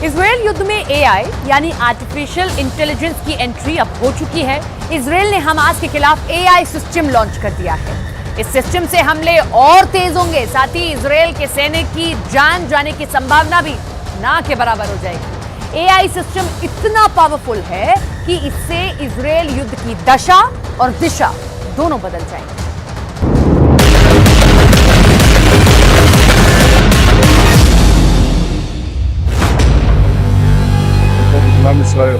Israel युद्ध में AI यानी आर्टिफिशियल इंटेलिजेंस की एंट्री अब हो चुकी है। इजरायल ने हमास के खिलाफ एआई सिस्टम लॉन्च कर दिया है। इस सिस्टम से हमले और तेज होंगे, साथ ही इजरायल के सैनिक की जान जाने की संभावना भी ना के बराबर हो जाएगी। एआई सिस्टम इतना पावरफुल है कि इससे इजरायल युद्ध की दशा और दिशा दोनों बदल जाएंगे। עם ישראל.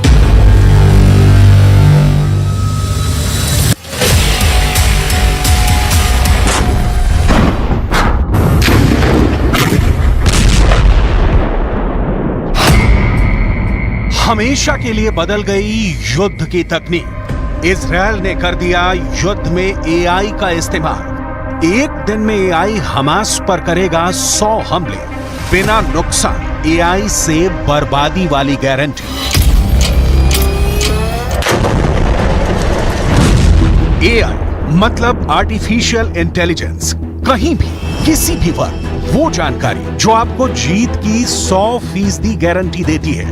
हमेशा के लिए बदल गई युद्ध की तकनीक। इजरायल ने कर दिया युद्ध में एआई का इस्तेमाल। एक दिन में एआई हमास पर करेगा 100 हमले, बिना नुकसान, एआई से बर्बादी वाली गारंटी। एआई मतलब आर्टिफिशियल इंटेलिजेंस। कहीं भी, किसी भी वक्त वो जानकारी जो आपको जीत की 100% गारंटी देती है,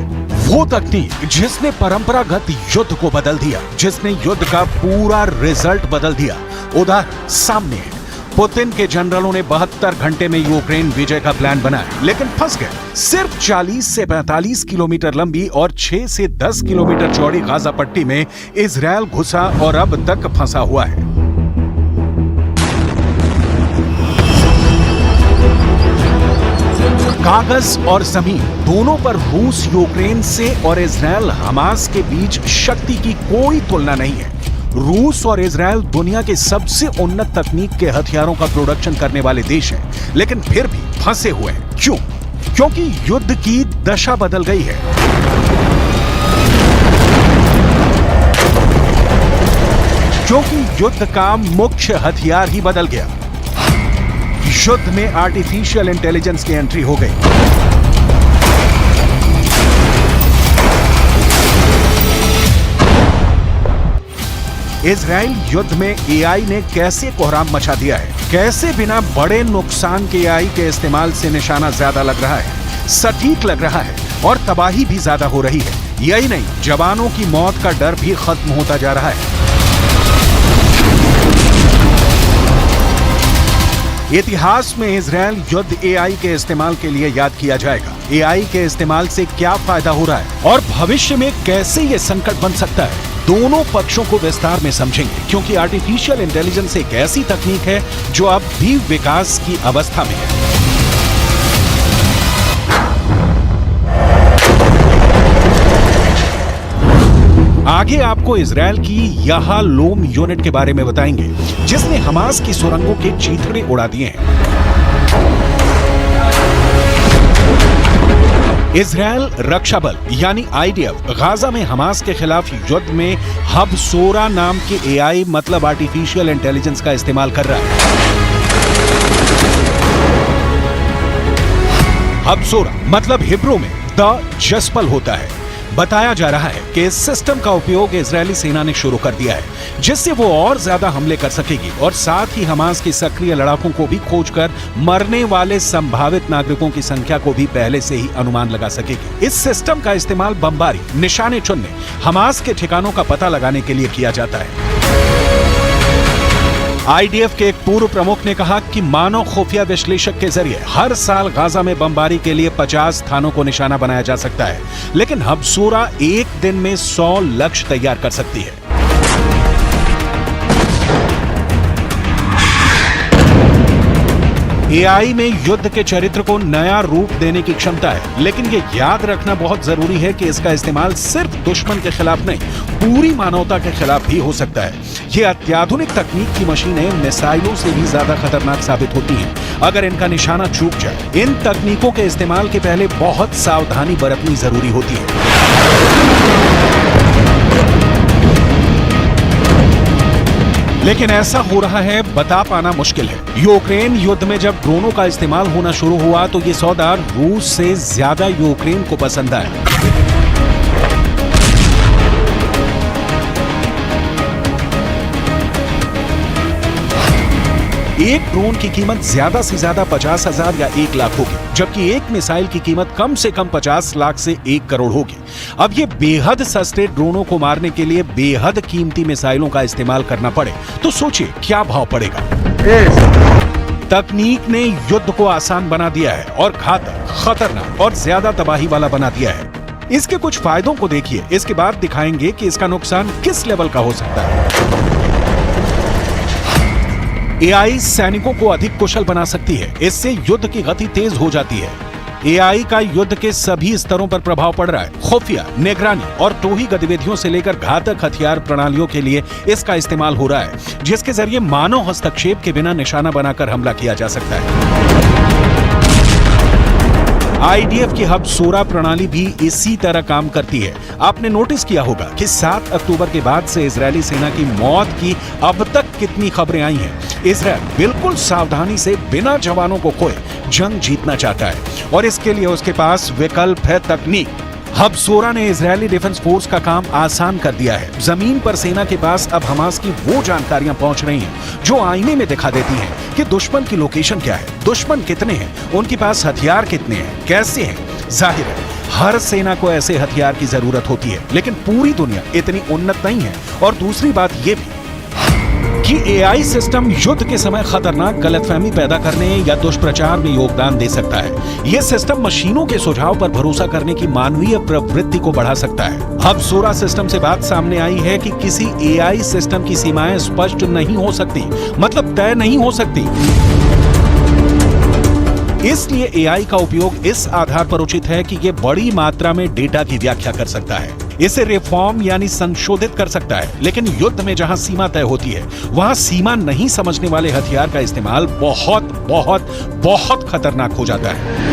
वो तकनीक जिसने परंपरागत युद्ध को बदल दिया, जिसने युद्ध का पूरा रिजल्ट बदल दिया। उदाहरण सामने है। पुतिन के जनरलों ने 72 घंटे में यूक्रेन विजय का प्लान बनाया, लेकिन फंस गए। सिर्फ 40 से 45 किलोमीटर लंबी और 6 से 10 किलोमीटर चौड़ी गाजा पट्टी में इजरायल घुसा और अब तक फंसा हुआ है। कागज और जमीन दोनों पर रूस यूक्रेन से और इजरायल हमास के बीच शक्ति की कोई तुलना नहीं है। रूस और इजरायल दुनिया के सबसे उन्नत तकनीक के हथियारों का प्रोडक्शन करने वाले देश हैं, लेकिन फिर भी फंसे हुए हैं। क्यों? क्योंकि युद्ध की दशा बदल गई है। क्योंकि युद्ध का मुख्य हथियार ही बदल गया। युद्ध में आर्टिफिशियल इंटेलिजेंस की एंट्री हो गई। इजराइल युद्ध में एआई ने कैसे कोहराम मचा दिया है, कैसे बिना बड़े नुकसान के एआई के इस्तेमाल से निशाना ज्यादा लग रहा है, सटीक लग रहा है और तबाही भी ज्यादा हो रही है। यही नहीं, जवानों की मौत का डर भी खत्म होता जा रहा है। इतिहास में इजरायल युद्ध एआई के इस्तेमाल के लिए याद किया जाएगा। एआई के इस्तेमाल से क्या फायदा हो रहा है और भविष्य में कैसे ये संकट बन सकता है, दोनों पक्षों को विस्तार में समझेंगे। क्योंकि आर्टिफिशियल इंटेलिजेंस एक ऐसी तकनीक है जो अब भी विकास की अवस्था में है। आगे आपको इजरायल की याहालोम यूनिट के बारे में बताएंगे, जिसने हमास की सुरंगों के चीथड़े उड़ा दिए हैं। इजरायल रक्षा बल यानी आईडीएफ गाजा में हमास के खिलाफ युद्ध में हबसोरा नाम के एआई मतलब आर्टिफिशियल इंटेलिजेंस का इस्तेमाल कर रहा है। हबसोरा मतलब हिब्रू में द जस्पल होता है। बताया जा रहा है कि इस सिस्टम का उपयोग इजरायली सेना ने शुरू कर दिया है, जिससे वो और ज्यादा हमले कर सकेगी और साथ ही हमास की सक्रिय लड़ाकों को भी खोजकर मरने वाले संभावित नागरिकों की संख्या को भी पहले से ही अनुमान लगा सकेगी। इस सिस्टम का इस्तेमाल बमबारी, निशाने चुनने, हमास के ठिकानों का पता लगाने के लिए किया जाता है। आईडीएफ के एक पूर्व प्रमुख ने कहा कि मानव खुफिया विश्लेषक के जरिए हर साल गाजा में बमबारी के लिए 50 स्थानों को निशाना बनाया जा सकता है, लेकिन हबसोरा एक दिन में 100 लक्ष्य तैयार कर सकती है। एआई में युद्ध के चरित्र को नया रूप देने की क्षमता है, लेकिन ये याद रखना बहुत जरूरी है कि इसका इस्तेमाल सिर्फ दुश्मन के खिलाफ नहीं, पूरी मानवता के खिलाफ भी हो सकता है। ये अत्याधुनिक तकनीक की मशीनें मिसाइलों से भी ज्यादा खतरनाक साबित होती हैं अगर इनका निशाना चूक जाए। इन तकनीकों के इस्तेमाल के पहले बहुत सावधानी बरतनी जरूरी होती है। लेकिन ऐसा हो रहा है बता पाना मुश्किल है। यूक्रेन युद्ध में जब ड्रोनों का इस्तेमाल होना शुरू हुआ तो ये सौदा रूस से ज्यादा यूक्रेन को पसंद आया। एक ड्रोन की कीमत ज्यादा से ज्यादा 50,000 या 1 लाख होगी, जबकि एक मिसाइल की कीमत कम से कम 50 लाख से 1 करोड़ होगी। अब ये बेहद सस्ते ड्रोनों को मारने के लिए बेहद कीमती मिसाइलों का इस्तेमाल करना पड़े तो सोचिए क्या भाव पड़ेगा। तकनीक ने युद्ध को आसान बना दिया है और घातक, खतरनाक और ज्यादा तबाही वाला बना दिया है। इसके कुछ फायदों को देखिए, इसके बाद दिखाएंगे कि इसका नुकसान किस लेवल का हो सकता है। एआई सैनिकों को अधिक कुशल बना सकती है, इससे युद्ध की गति तेज हो जाती है। एआई का युद्ध के सभी स्तरों पर प्रभाव पड़ रहा है। खुफिया, निगरानी और टोही गतिविधियों से लेकर घातक हथियार प्रणालियों के लिए इसका इस्तेमाल हो रहा है, जिसके जरिए मानव हस्तक्षेप के बिना निशाना बनाकर हमला किया जा सकता है। आईडीएफ की हब सोरा प्रणाली भी इसी तरह काम करती है। आपने नोटिस किया होगा कि 7 अक्टूबर के बाद से इजरायली सेना की मौत की अब तक कितनी खबरें आई हैं। इजरायल बिल्कुल सावधानी से बिना जवानों को खोए जंग जीतना चाहता है और इसके लिए उसके पास विकल्प है तकनीक। हब सोरा ने इजरायली डिफेंस फोर्स का काम आसान कर दिया है। जमीन पर सेना के पास अब हमास की वो जानकारियां पहुंच रही हैं जो आईने में दिखा देती हैं कि दुश्मन की लोकेशन क्या है, दुश्मन कितने हैं, उनके पास हथियार कितने हैं, कैसे हैं। जाहिर है हर सेना को ऐसे हथियार की जरूरत होती है, लेकिन पूरी दुनिया इतनी उन्नत नहीं है। और दूसरी बात यह भी कि एआई सिस्टम युद्ध के समय खतरनाक गलतफहमी पैदा करने या दुष्प्रचार में योगदान दे सकता है। यह सिस्टम मशीनों के सुझाव पर भरोसा करने की मानवीय प्रवृत्ति को बढ़ा सकता है। अब सोरा सिस्टम से बात सामने आई है कि किसी एआई सिस्टम की सीमाएं स्पष्ट नहीं हो सकती, मतलब तय नहीं हो सकती। इसलिए एआई का उपयोग इस आधार पर उचित है कि यह बड़ी मात्रा में डेटा की व्याख्या कर सकता है, इसे रिफॉर्म यानी संशोधित कर सकता है। लेकिन युद्ध में जहां सीमा तय होती है, वहां सीमा नहीं समझने वाले हथियार का इस्तेमाल बहुत बहुत बहुत खतरनाक हो जाता है।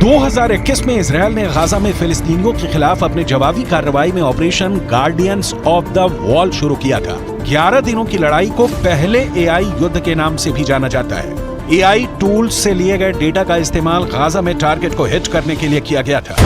2021 में इजरायल ने गाजा में फिलिस्तीनियों के खिलाफ अपने जवाबी कार्रवाई में operation guardians of the wall शुरू किया था। 11 दिनों की लड़ाई को पहले एआई युद्ध के नाम से भी जाना जाता है। एआई टूल्स से लिए गए डेटा का इस्तेमाल गाजा में टारगेट को हिट करने के लिए किया गया था।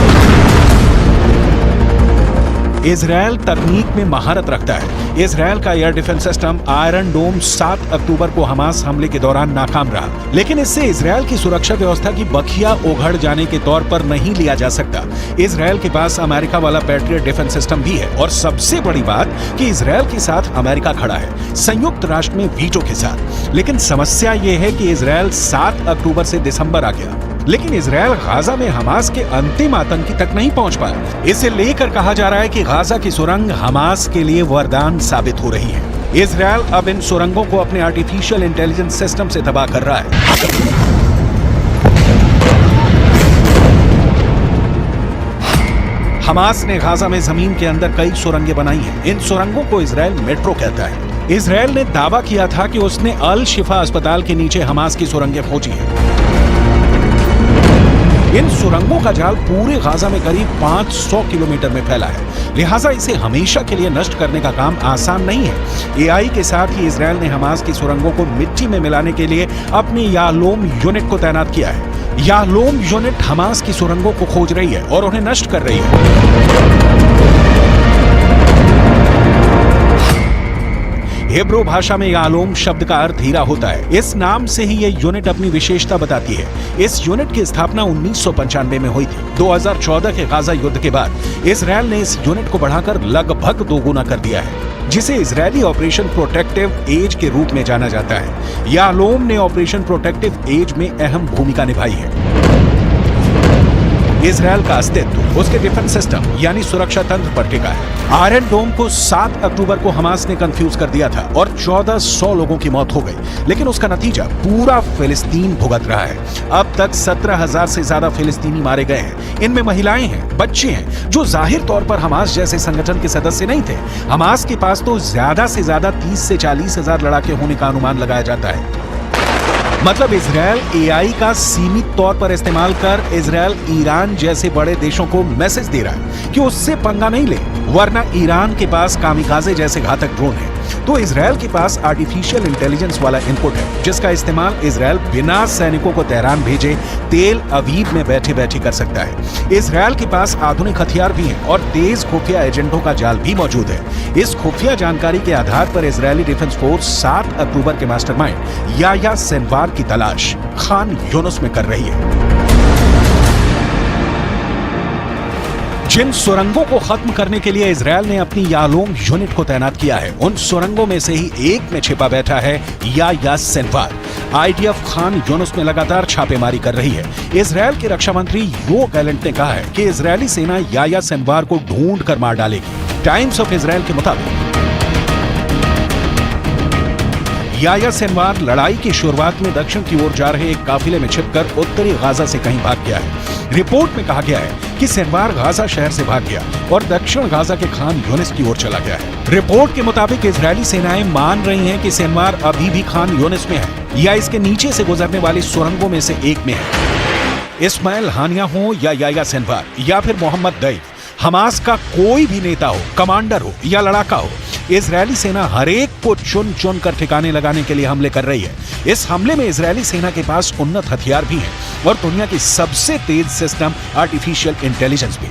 इजरायल तकनीक में महारत रखता है। इजरायल का एयर डिफेंस सिस्टम आयरन डोम 7 अक्टूबर को हमास हमले के दौरान नाकाम रहा, लेकिन इससे इजरायल की सुरक्षा व्यवस्था की बखिया उघड़ जाने के तौर पर नहीं लिया जा सकता। इजरायल के पास अमेरिका वाला पैट्रियट डिफेंस सिस्टम भी है और सबसे बड़ी बात कि इजरायल के साथ अमेरिका खड़ा है, संयुक्त राष्ट्र में वीटो के साथ। लेकिन समस्या यह है कि इजरायल 7 अक्टूबर से दिसंबर आ गया, लेकिन इजरायल गाजा में हमास के अंतिम आतंकी तक नहीं पहुंच पाया। इसे लेकर कहा जा रहा है कि गाजा की सुरंग हमास के लिए वरदान साबित हो रही है। इजरायल अब इन सुरंगों को अपने आर्टिफिशियल इंटेलिजेंस सिस्टम से तबाह कर रहा है। हमास ने गाजा में जमीन के अंदर कई सुरंगें बनाई हैं। इन सुरंगों को इजरायल मेट्रो कहता है। इजरायल ने दावा किया था कि उसने अल शिफा अस्पताल के नीचे हमास की सुरंगें खोजी हैं। इन सुरंगों का जाल पूरे गाजा में करीब 500 किलोमीटर में फैला है, लिहाजा इसे हमेशा के लिए नष्ट करने का काम आसान नहीं है। एआई के साथ ही इजरायल ने हमास की सुरंगों को मिट्टी में मिलाने के लिए अपने याहलोम यूनिट को तैनात किया है। याहलोम यूनिट हमास की सुरंगों को खोज रही है और उन्हें नष्ट कर रही है। हिब्रू भाषा में याहलोम शब्द का अर्थ हीरा होता है। इस नाम से ही यह यूनिट अपनी विशेषता बताती है। इस यूनिट की स्थापना 1995 में हुई थी। 2014 के गाजा युद्ध के बाद इजरायल ने इस यूनिट को बढ़ाकर लगभग दोगुना कर दिया है, जिसे इजरायली ऑपरेशन प्रोटेक्टिव एज के रूप में जाना जाता है। याहलोम ने ऑपरेशन प्रोटेक्टिव एज में अहम भूमिका निभाई है। इजरायल का अस्तित्व उसके डिफेंस सिस्टम यानी सुरक्षा तंत्र पर टिका है। आयरन डोम को 7 अक्टूबर को हमास ने कंफ्यूज कर दिया था और 1400 लोगों की मौत हो गई, लेकिन उसका नतीजा पूरा फिलिस्तीन भुगत रहा है। अब तक 17,000 से ज्यादा फिलिस्तीनी मारे गए हैं। इनमें महिलाएं हैं, बच्चे हैं, जो जाहिर तौर पर हमास जैसे संगठन के सदस्य नहीं थे। हमास के पास तो ज्यादा से ज्यादा 30 से 40,000 लड़ाके होने का अनुमान लगाया जाता है। मतलब इजरायल एआई का सीमित तौर पर इस्तेमाल कर इजरायल ईरान जैसे बड़े देशों को मैसेज दे रहा है कि उससे पंगा नहीं ले, वरना ईरान के पास कामिकाजे जैसे घातक ड्रोन है। तो इजराइल के पास आर्टिफिशियल इंटेलिजेंस वाला इनपुट है, जिसका इस्तेमाल इजराइल बिना सैनिकों को तेहरान भेजे तेल अवीव में बैठे बैठे कर सकता है। इजराइल के पास आधुनिक हथियार भी हैं और तेज खुफिया एजेंटों का जाल भी मौजूद है। इस खुफिया जानकारी के आधार पर इजरायली डिफेंस फोर्स 7 अक्टूबर के मास्टरमाइंड याह्या सिनवार की तलाश खान यूनुस में कर रही है। जिन सुरंगों को खत्म करने के लिए इजरायल ने अपनी यालोम यूनिट को तैनात किया है, उन सुरंगों में से ही एक में छिपा बैठा है Yahya Sinwar. IDF Khan Yunus में लगातार छापेमारी कर रही है। इजरायल के रक्षा मंत्री योव गैलेंट ने कहा है कि इजरायली सेना याह्या सिनवार को ढूंढ कर मार डालेगी। टाइम्स ऑफ इजरायल के मुताबिक याह्या सिनवार लड़ाई की शुरुआत में दक्षिण की ओर जा रहे एक काफिले में छिपकर उत्तरी गाजा से कहीं भाग गया है। रिपोर्ट में कहा गया है कि सिनवार गाजा शहर से भाग गया और दक्षिण गाजा के खान यूनिस की ओर चला गया है। रिपोर्ट के मुताबिक इजरायली सेनाएं मान रही हैं कि सिनवार अभी भी खान यूनिस में है या इसके नीचे से गुजरने वाली सुरंगों में से एक में है। इस्माइल हानिया हो या याह्या सिनवार या फिर मोहम्मद दैफ, हमास का कोई भी नेता हो, कमांडर हो या लड़ाका हो, इजरायली सेना हर एक को चुन चुन कर ठिकाने लगाने के लिए हमले कर रही है। इस हमले में इजरायली सेना के पास उन्नत हथियार भी हैं और दुनिया की सबसे तेज सिस्टम आर्टिफिशियल इंटेलिजेंस भी।